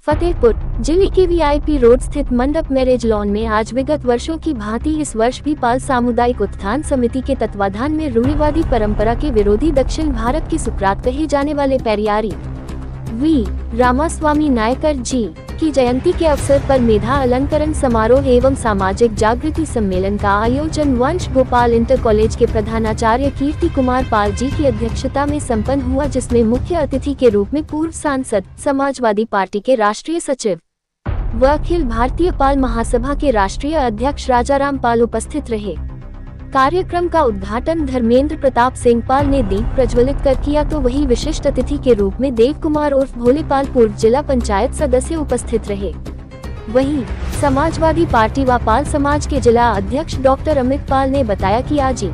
फतेहपुर जिले के VIP road स्थित मंडप मैरिज लॉन में आज विगत वर्षों की भांति इस वर्ष भी पाल सामुदायिक उत्थान समिति के तत्वाधान में रूढ़िवादी परंपरा के विरोधी दक्षिण भारत के सुकरात कहे जाने वाले पेरियारी वी रामास्वामी नायकर जी की जयंती के अवसर पर मेधा अलंकरण समारोह एवं सामाजिक जागृति सम्मेलन का आयोजन वंश गोपाल इंटर कॉलेज के प्रधानाचार्य कीर्ति कुमार पाल जी की अध्यक्षता में संपन्न हुआ, जिसमें मुख्य अतिथि के रूप में पूर्व सांसद, समाजवादी पार्टी के राष्ट्रीय सचिव व अखिल भारतीय पाल महासभा के राष्ट्रीय अध्यक्ष राजाराम पाल उपस्थित रहे। कार्यक्रम का उद्घाटन धर्मेंद्र प्रताप सिंह पाल ने दीप प्रज्वलित कर किया, तो वही विशिष्ट अतिथि के रूप में देव कुमार उर्फ भोले पाल पूर्व जिला पंचायत सदस्य उपस्थित रहे। वहीं समाजवादी पार्टी व पाल समाज के जिला अध्यक्ष डॉक्टर अमित पाल ने बताया कि आज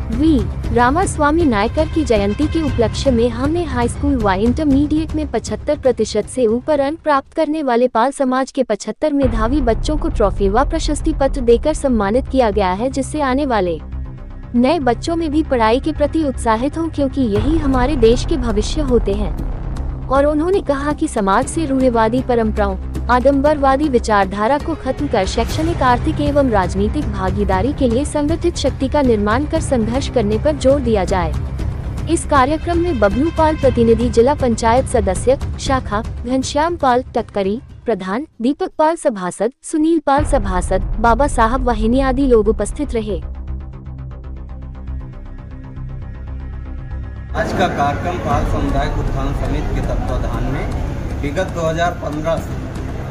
वी रामास्वामी नायकर की जयंती के उपलक्ष्य में हमने हाई स्कूल व इंटरमीडिएट में 75% से ऊपर अंक प्राप्त करने वाले पाल समाज के 75 मेधावी बच्चों को ट्रॉफी व प्रशस्ति पत्र देकर सम्मानित किया गया है, जिससे आने वाले नए बच्चों में भी पढ़ाई के प्रति उत्साहित हों, क्योंकि यही हमारे देश के भविष्य होते हैं। और उन्होंने कहा कि समाज से रूढ़िवादी परंपराओं, आडंबरवादी विचारधारा को खत्म कर शैक्षणिक, आर्थिक एवं राजनीतिक भागीदारी के लिए संगठित शक्ति का निर्माण कर संघर्ष करने पर जोर दिया जाए। इस कार्यक्रम में बबलू पाल प्रतिनिधि, जिला पंचायत सदस्य शाखा, घनश्याम पाल टक्करी प्रधान, दीपक पाल सभासद, सुनील पाल सभासद, बाबा साहब वाहिनी आदि लोग उपस्थित रहे। आज का कार्यक्रम पाल सामुदायिक उत्थान समिति के तत्वाधान में विगत 2015 से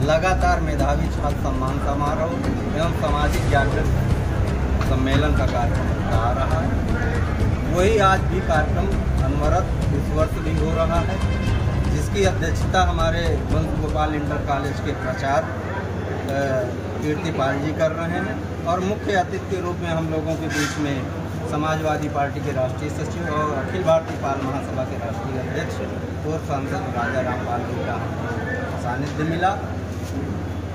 लगातार मेधावी छात्र सम्मान समारोह एवं सामाजिक जागृति सम्मेलन का कार्यक्रम आ रहा है। वही आज भी कार्यक्रम अनवरत इस वर्ष भी हो रहा है, जिसकी अध्यक्षता हमारे वंश गोपाल इंटर कॉलेज के प्राचार्य कीर्ति पाल जी कर रहे हैं, और मुख्य अतिथि के रूप में हम लोगों के बीच में समाजवादी पार्टी के राष्ट्रीय सचिव और अखिल भारतीय पाल महासभा के राष्ट्रीय अध्यक्ष पूर्व सांसद राजाराम पाल जी का सानिध्य मिला।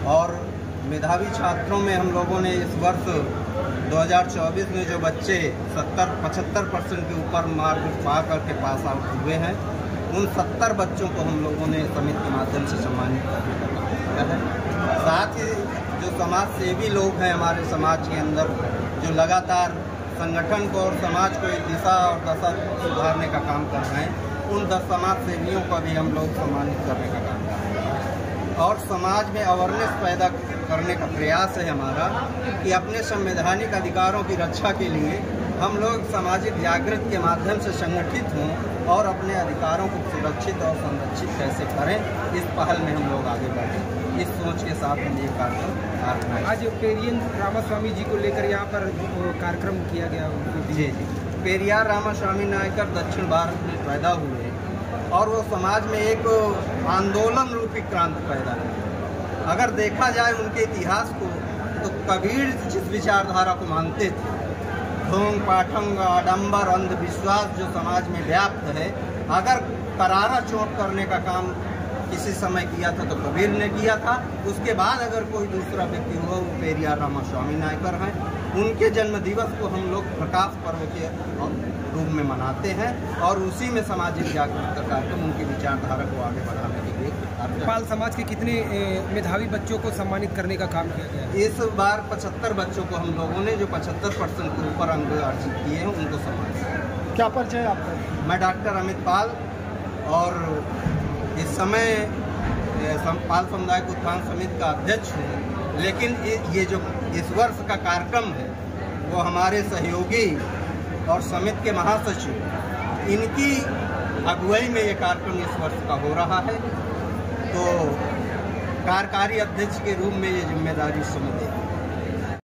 और मेधावी छात्रों में हम लोगों ने इस वर्ष 2024 में जो बच्चे 75% के ऊपर मार्क पा करके पास आउट हुए हैं, उन 70 बच्चों को हम लोगों ने समिति के माध्यम से सम्मानित करने का काम किया है। साथ ही जो समाज सेवी लोग हैं हमारे समाज के अंदर, जो लगातार संगठन को और समाज को एक दिशा और दशा सुधारने का काम कर रहे हैं, उन 10 समाज सेवियों को भी हम लोग सम्मानित करने का काम कर रहे हैं। और समाज में अवेयरनेस पैदा करने का प्रयास है हमारा कि अपने संवैधानिक अधिकारों की रक्षा के लिए हम लोग सामाजिक जागृति के माध्यम से संगठित हों और अपने अधिकारों को सुरक्षित और संरक्षित कैसे करें, इस पहल में हम लोग आगे बढ़ें। इस सोच के साथ हम ये कार्यक्रम आज पेरियार रामास्वामी जी को लेकर यहाँ पर कार्यक्रम किया गया। जी, पेरियार रामास्वामी नायकर दक्षिण भारत में पैदा हुए और वो समाज में एक आंदोलन रूपी क्रांति पैदा हुई। अगर देखा जाए उनके इतिहास को, तो कबीर जिस विचारधारा को मानते थे, ढोंग पाठंग आडंबर अंधविश्वास जो समाज में व्याप्त है, अगर करारा चोट करने का काम किसी समय किया था तो कबीर ने किया था। उसके बाद अगर कोई दूसरा व्यक्ति हुआ, वो पेरियार रामास्वामी नायकर हैं। उनके जन्म दिवस को हम लोग प्रकाश पर्व के रूप में मनाते हैं और उसी में सामाजिक जागरूकता का कार्यक्रम, उनकी विचारधारा को आगे बढ़ाने के लिए। पाल समाज के कितने मेधावी बच्चों को सम्मानित करने का काम किया गया? इस बार 75 बच्चों को हम लोगों ने, जो 75% के ऊपर अंक अर्जित किए हैं, उनको सम्मानित। क्या परिचय आपका? मैं डॉक्टर अमित पाल, और इस समय पाल सामुदायिक उत्थान समिति का अध्यक्ष हूँ। लेकिन ये जो इस वर्ष का कार्यक्रम है, वो हमारे सहयोगी और समिति के महासचिव, इनकी अगुवाई में ये कार्यक्रम इस वर्ष का हो रहा है। तो कार्यकारी अध्यक्ष के रूप में ये जिम्मेदारी समझे।